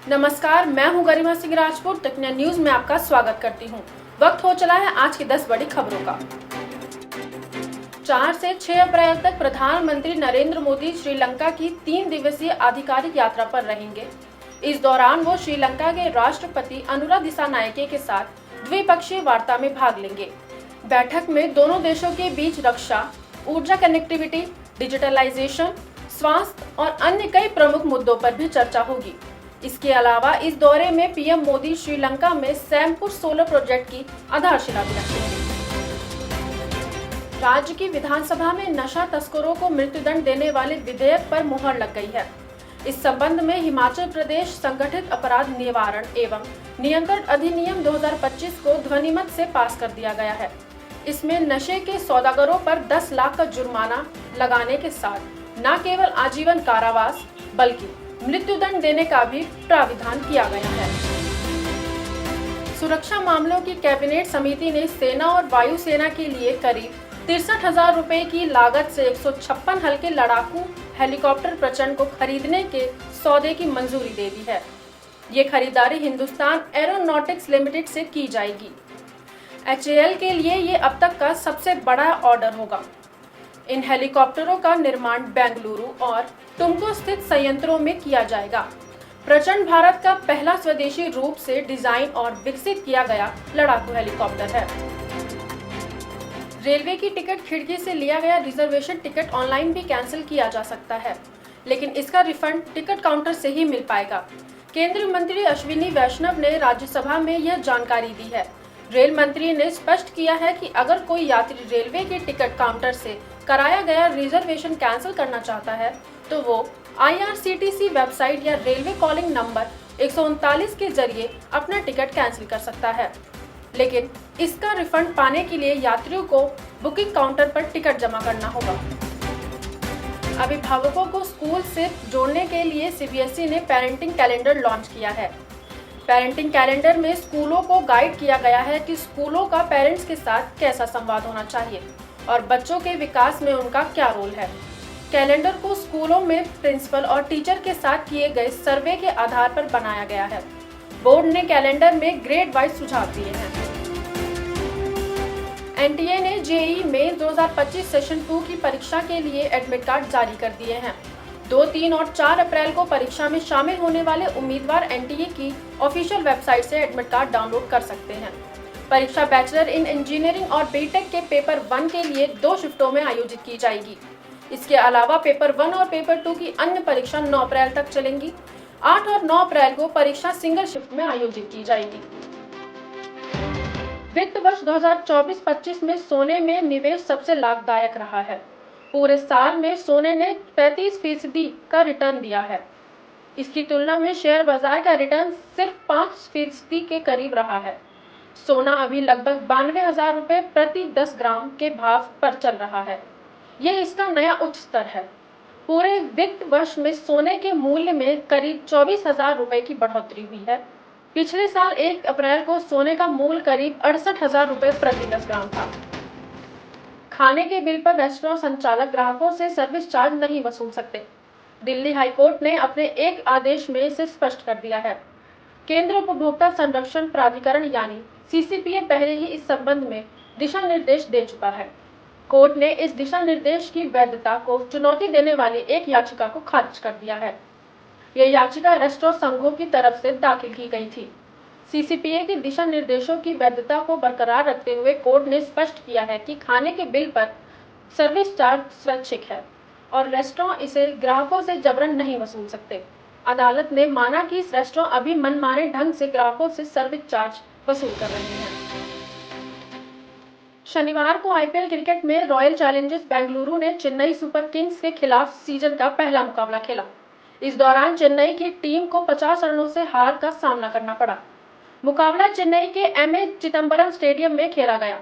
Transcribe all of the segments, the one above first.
नमस्कार, मैं हूं गरिमा सिंह राजपूत। टेक्निकल न्यूज में आपका स्वागत करती हूं। वक्त हो चला है आज की 10 बड़ी खबरों का। 4 से 6 अप्रैल तक प्रधानमंत्री नरेंद्र मोदी श्रीलंका की 3 दिवसीय आधिकारिक यात्रा पर रहेंगे। इस दौरान वो श्रीलंका के राष्ट्रपति अनुरा दिसानायके के साथ द्विपक्षीय वार्ता में भाग लेंगे। बैठक में दोनों देशों के बीच रक्षा, ऊर्जा कनेक्टिविटी, डिजिटलाइजेशन, स्वास्थ्य और अन्य कई प्रमुख मुद्दों पर भी चर्चा होगी। इसके अलावा इस दौरे में पीएम मोदी श्रीलंका में सैमपुर सोलर प्रोजेक्ट की आधारशिला भी रखेंगे। राज्य की विधानसभा में नशा तस्करों को मृत्युदंड देने वाले विधेयक पर मुहर लग गई है। इस संबंध में हिमाचल प्रदेश संगठित अपराध निवारण एवं नियंत्रण अधिनियम 2025 को ध्वनिमत से पास कर दिया गया है। इसमें नशे के सौदागरों पर 10 लाख का जुर्माना लगाने के साथ न केवल आजीवन कारावास बल्कि मृत्युदंड देने का भी प्राविधान किया गया है। सुरक्षा मामलों की कैबिनेट समिति ने सेना और वायुसेना के लिए करीब 63,000 रुपए की लागत से 156 हल्के लड़ाकू हेलीकॉप्टर प्रचंड को खरीदने के सौदे की मंजूरी दे दी है। ये खरीदारी हिंदुस्तान एरोनॉटिक्स लिमिटेड से की जाएगी। HAL के लिए ये अब तक का सबसे बड़ा ऑर्डर होगा। इन हेलीकॉप्टरों का निर्माण बेंगलुरु और टुमको स्थित संयंत्रों में किया जाएगा। प्रचंड भारत का पहला स्वदेशी रूप से डिजाइन और विकसित किया गया लड़ाकू हेलीकॉप्टर है। रेलवे की टिकट खिड़की से लिया गया रिजर्वेशन टिकट ऑनलाइन भी कैंसिल किया जा सकता है, लेकिन इसका रिफंड टिकट काउंटर से ही मिल पाएगा। केंद्रीय मंत्री अश्विनी वैष्णव ने राज्यसभा में यह जानकारी दी है। रेल मंत्री ने स्पष्ट किया है कि अगर कोई यात्री रेलवे के टिकट काउंटर से कराया गया रिजर्वेशन कैंसिल करना चाहता है तो वो IRCTC वेबसाइट या रेलवे कॉलिंग नंबर 139 के जरिए अपना टिकट कैंसिल कर सकता है, लेकिन इसका रिफंड पाने के लिए यात्रियों को बुकिंग काउंटर पर टिकट जमा करना होगा। अभिभावकों को स्कूल से जोड़ने के लिए CBSE ने पेरेंटिंग कैलेंडर लॉन्च किया है। पेरेंटिंग कैलेंडर में स्कूलों को गाइड किया गया है कि स्कूलों का पेरेंट्स के साथ कैसा संवाद होना चाहिए और बच्चों के विकास में उनका क्या रोल है। कैलेंडर को स्कूलों में प्रिंसिपल और टीचर के साथ किए गए सर्वे के आधार पर बनाया गया है। बोर्ड ने कैलेंडर में ग्रेड वाइज सुझाव दिए हैं। NTA ने JEE मेंस 2025 सेशन 2 की परीक्षा के लिए एडमिट कार्ड जारी कर दिए हैं। 2, 3 और 4 अप्रैल को परीक्षा में शामिल होने वाले उम्मीदवार NTA की ऑफिशियल वेबसाइट से एडमिट कार्ड डाउनलोड कर सकते हैं। परीक्षा बैचलर इन इंजीनियरिंग और बीटेक के पेपर 1 के लिए 2 शिफ्टों में आयोजित की जाएगी। इसके अलावा पेपर 1 और पेपर 2 की अन्य परीक्षा 9 अप्रैल तक चलेंगी। 8 और 9 अप्रैल को परीक्षा सिंगल शिफ्ट में आयोजित की जाएगी। वित्त वर्ष 2024-25 में सोने में निवेश सबसे लाभदायक रहा है। पूरे साल में सोने ने 35% का रिटर्न दिया है। इसकी तुलना में शेयर बाजार का रिटर्न सिर्फ 5% के करीब रहा है। सोना अभी लगभग 92,000 रुपए प्रति 10 ग्राम के भाव पर चल रहा है। यह इसका नया उच्च स्तर है। पूरे वित्त वर्ष में सोने के मूल्य में करीब 24,000 रुपए की बढ़ोतरी हुई है। पिछले साल 1 अप्रैल को सोने का मूल्य करीब 68,000 रुपए प्रति 10 ग्राम था। खाने के बिल पर रेस्टोरेंट संचालक ग्राहकों से सर्विस चार्ज नहीं वसूल सकते। दिल्ली हाईकोर्ट ने अपने एक आदेश में इसे स्पष्ट कर दिया है। केंद्रीय उपभोक्ता संरक्षण प्राधिकरण यानी CCPA पहले ही इस संबंध में दिशा निर्देश दे चुका है। कोर्ट ने इस दिशा निर्देश की वैधता को चुनौती देने वाली एक याचिका को खारिज कर दिया है। यह याचिका रेस्टोरेंट संघों की तरफ से दाखिल की गई थी। CCPA के दिशा निर्देशों की वैधता को बरकरार रखते हुए कोर्ट ने स्पष्ट किया है कि खाने के बिल पर सर्विस चार्ज स्वैच्छिक है और रेस्टोरेंट इसे ग्राहकों से जबरन नहीं वसूल सकते। अदालत ने माना कि इस रेस्टोरेंट अभी मनमाने ढंग से ग्राहकों से सर्विस चार्ज वसूल कर रहे हैं। शनिवार को IPL क्रिकेट में रॉयल चैलेंजर्स बेंगलुरु ने चेन्नई सुपर किंग्स के खिलाफ सीजन का पहला मुकाबला खेला। इस दौरान चेन्नई की टीम को 50 रनों से हार का सामना करना पड़ा। मुकाबला चेन्नई के MA चिदंबरम स्टेडियम में खेला गया।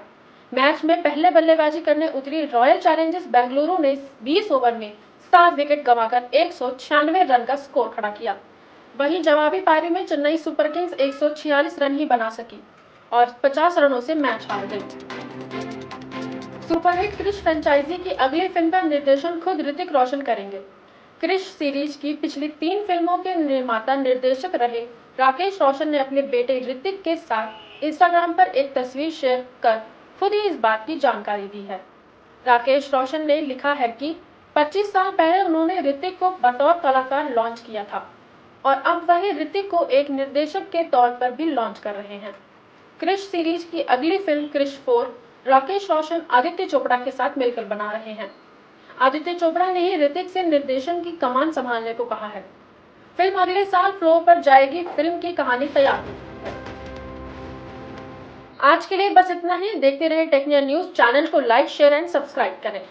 मैच में पहले बल्लेबाजी करने उतरी रॉयल चैलेंजर्स बेंगलुरु ने 20 ओवर में 7 विकेट गंवाकर 196 रन का स्कोर खड़ा किया। वहीं जवाबी पारी में चेन्नई सुपर किंग्स 146 रन ही बना सकी और 50 रनों से मैच हार गई। सुपरहिट क्रिश फ्रेंचाइजी की अगली फिल्म का निर्देशन खुद ऋतिक रोशन करेंगे। क्रिश सीरीज की पिछली 3 फिल्मों के निर्माता निर्देशक रहे राकेश रोशन ने अपने बेटे ऋतिक के साथ इंस्टाग्राम पर एक तस्वीर शेयर कर खुद ही इस बात की जानकारी दी है। राकेश रोशन ने लिखा है कि 25 साल पहले उन्होंने ऋतिक को बतौर कलाकार लॉन्च किया था और अब वही ऋतिक को एक निर्देशक के तौर पर भी लॉन्च कर रहे हैं। क्रिश सीरीज की अगली फिल्म क्रिश 4 राकेश रोशन आदित्य चोपड़ा के साथ मिलकर बना रहे हैं। आदित्य चोपड़ा ने ही ऋतिक से निर्देशन की कमान संभालने को कहा है। फिल्म अगले साल फ्लोर पर जाएगी। फिल्म की कहानी तैयार है। आज के लिए बस इतना ही। देखते रहे टेक्निकल न्यूज। चैनल को लाइक, शेयर एंड सब्सक्राइब करें।